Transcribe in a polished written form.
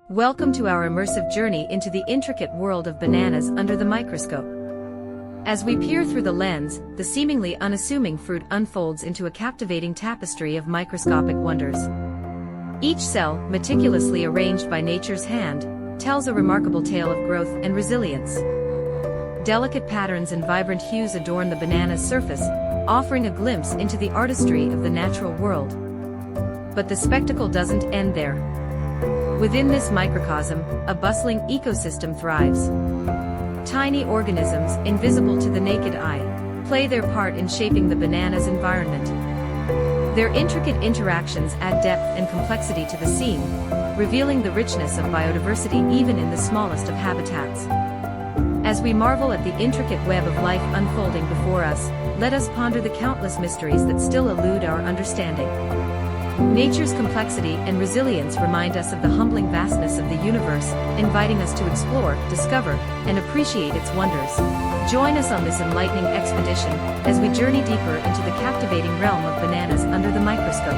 Welcome to our immersive journey into the intricate world of bananas under the microscope. As we peer through the lens, the seemingly unassuming fruit unfolds into a captivating tapestry of microscopic wonders. Each cell, meticulously arranged by nature's hand, tells a remarkable tale of growth and resilience. Delicate patterns and vibrant hues adorn the banana's surface, offering a glimpse into the artistry of the natural world. But the spectacle doesn't end there. Within this microcosm, a bustling ecosystem thrives. Tiny organisms, invisible to the naked eye, play their part in shaping the banana's environment. Their intricate interactions add depth and complexity to the scene, revealing the richness of biodiversity even in the smallest of habitats. As we marvel at the intricate web of life unfolding before us, let us ponder the countless mysteries that still elude our understanding. Nature's complexity and resilience remind us of the humbling vastness of the universe, inviting us to explore, discover, and appreciate its wonders. Join us on this enlightening expedition as we journey deeper into the captivating realm of bananas under the microscope.